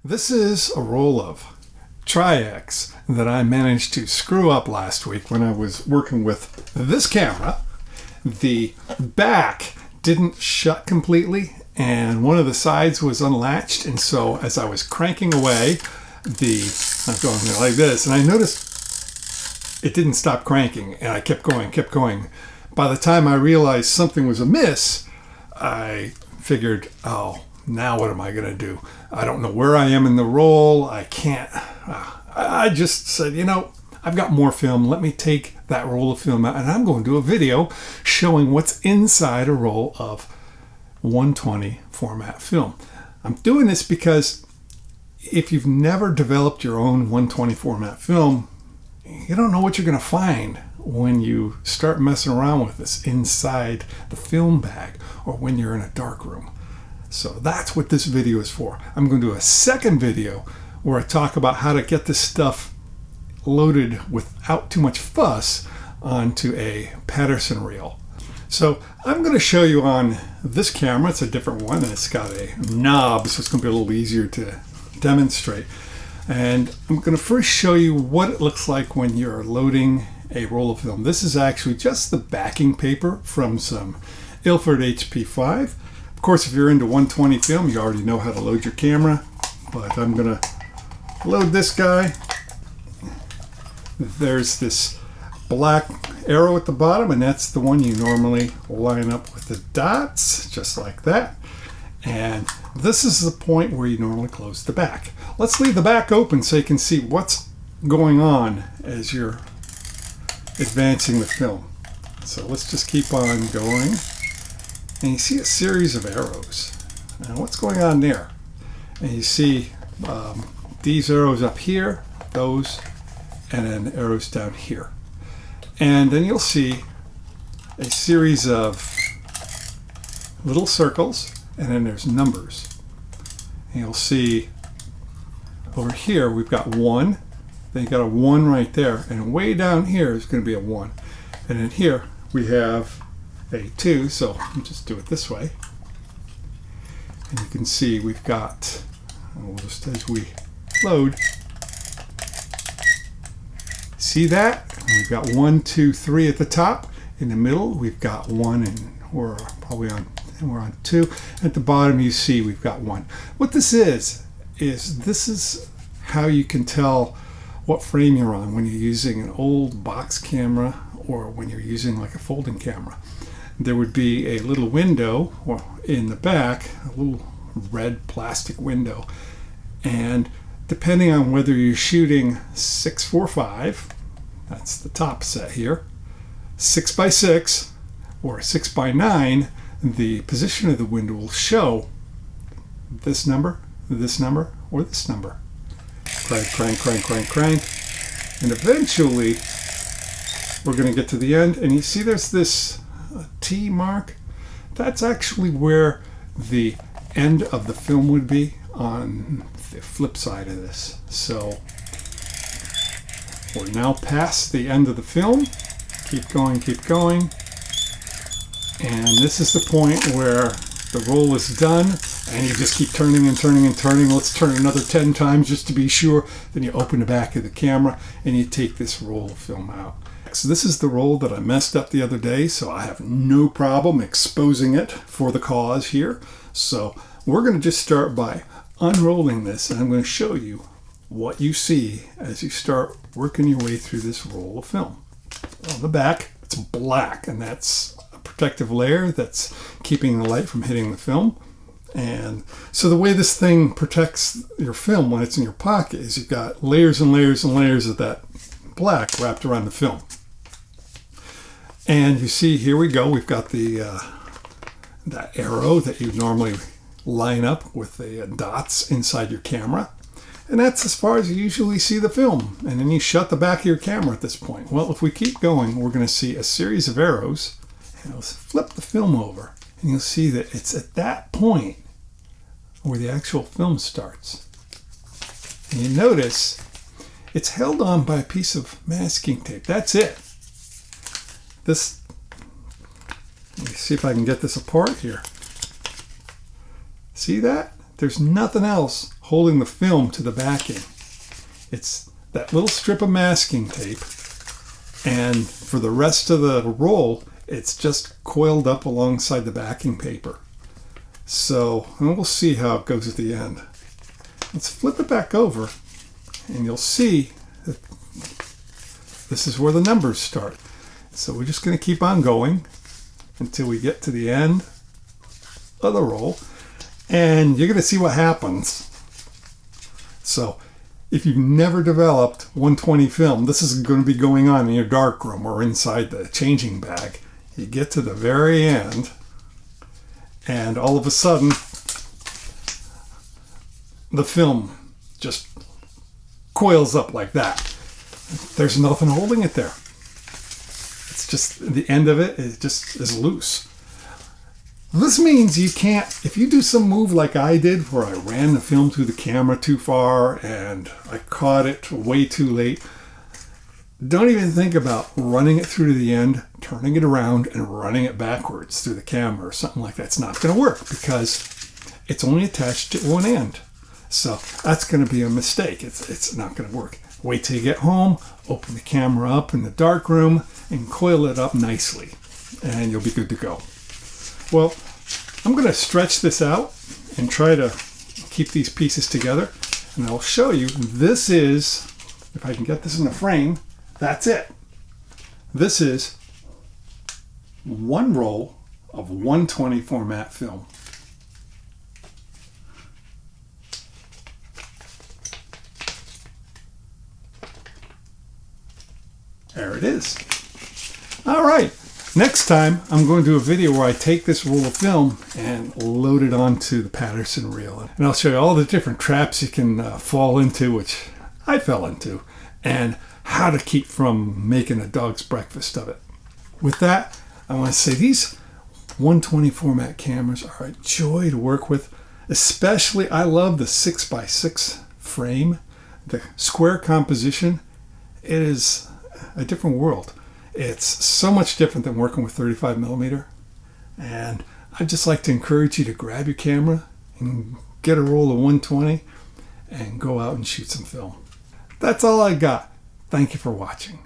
This is a roll of Tri-X that I managed to screw up last week when I was working with this camera. The back didn't shut completely and one of the sides was unlatched, and so as I was cranking away, I'm going like this, and I noticed it didn't stop cranking, and I kept going. By the time I realized something was amiss, I figured, oh, now what am I going to do? I don't know where I am in the roll. I can't. I just said, I've got more film. Let me take that roll of film out, and I'm going to do a video showing what's inside a roll of 120 format film. I'm doing this because if you've never developed your own 120 format film, you don't know what you're going to find when you start messing around with this inside the film bag or when you're in a dark room. So that's what this video is for. I'm going to do a second video where I talk about how to get this stuff loaded without too much fuss onto a Patterson reel. So I'm going to show you on this camera. It's a different one and it's got a knob, so it's going to be a little easier to demonstrate. And I'm going to first show you what it looks like when you're loading a roll of film. This is actually just the backing paper from some Ilford HP5. Of course, if you're into 120 film, you already know how to load your camera, but I'm going to load this guy. There's this black arrow at the bottom, and that's the one you normally line up with the dots, just like that. And this is the point where you normally close the back. Let's leave the back open so you can see what's going on as you're advancing the film. So let's just keep on going. And you see a series of arrows. Now what's going on there? And you see these arrows up here, those, and then arrows down here. And then you'll see a series of little circles, and then there's numbers. And you'll see over here we've got 1, then you got a 1 right there, and way down here is going to be a 1. And then here we have a 2, so I'll just do it this way. And you can see we've got, just as we load, see that? We've got 1, 2, 3 at the top. In the middle we've got 1, and we're on 2. At the bottom you see we've got 1. What this is this is how you can tell what frame you're on when you're using an old box camera or when you're using like a folding camera. There would be a little window or in the back, a little red plastic window, and depending on whether you're shooting 6x5, that's the top set here, 6x6 or 6x9, the position of the window will show this number, or this number. Crank. And eventually we're going to get to the end, and you see there's this T mark. That's actually where the end of the film would be on the flip side of this. So we're now past the end of the film. Keep going. And this is the point where the roll is done, and you just keep turning. Let's turn another 10 times just to be sure. Then you open the back of the camera and you take this roll of film out. So this is the roll that I messed up the other day, so I have no problem exposing it for the cause here. So we're going to just start by unrolling this, and I'm going to show you what you see as you start working your way through this roll of film. On the back, it's black, and that's a protective layer that's keeping the light from hitting the film. And so the way this thing protects your film when it's in your pocket is you've got layers and layers and layers of that black wrapped around the film. And you see, here we go. We've got the that arrow that you normally line up with the dots inside your camera. And that's as far as you usually see the film. And then you shut the back of your camera at this point. Well, if we keep going, we're going to see a series of arrows. And let's flip the film over, and you'll see that it's at that point where the actual film starts. And you notice it's held on by a piece of masking tape. That's it. Let me see if I can get this apart here. See that? There's nothing else holding the film to the backing. It's that little strip of masking tape, and for the rest of the roll, it's just coiled up alongside the backing paper. So, and we'll see how it goes at the end. Let's flip it back over, and you'll see that this is where the numbers start. So we're just going to keep on going until we get to the end of the roll, and you're going to see what happens. So if you've never developed 120 film, this is going to be going on in your darkroom or inside the changing bag. You get to the very end, and all of a sudden the film just coils up like that. There's nothing holding it there. It's just the end of it, it just is loose. This means you can't, if you do some move like I did where I ran the film through the camera too far and I caught it way too late, don't even think about running it through to the end, turning it around and running it backwards through the camera or something like that. It's not going to work because it's only attached to one end. So that's going to be a mistake. It's not going to work. Wait till you get home, open the camera up in the darkroom and coil it up nicely and you'll be good to go. Well, I'm going to stretch this out and try to keep these pieces together, and I'll show you. This is, if I can get this in the frame, that's it. This is one roll of 120 format film. There it is. All right. Next time, I'm going to do a video where I take this roll of film and load it onto the Patterson reel. And I'll show you all the different traps you can fall into, which I fell into, and how to keep from making a dog's breakfast of it. With that, I want to say these 120 format cameras are a joy to work with. Especially, I love the 6x6 frame. The square composition, it is a different world. It's so much different than working with 35mm, and I'd just like to encourage you to grab your camera and get a roll of 120 and go out and shoot some film. That's all I got. Thank you for watching.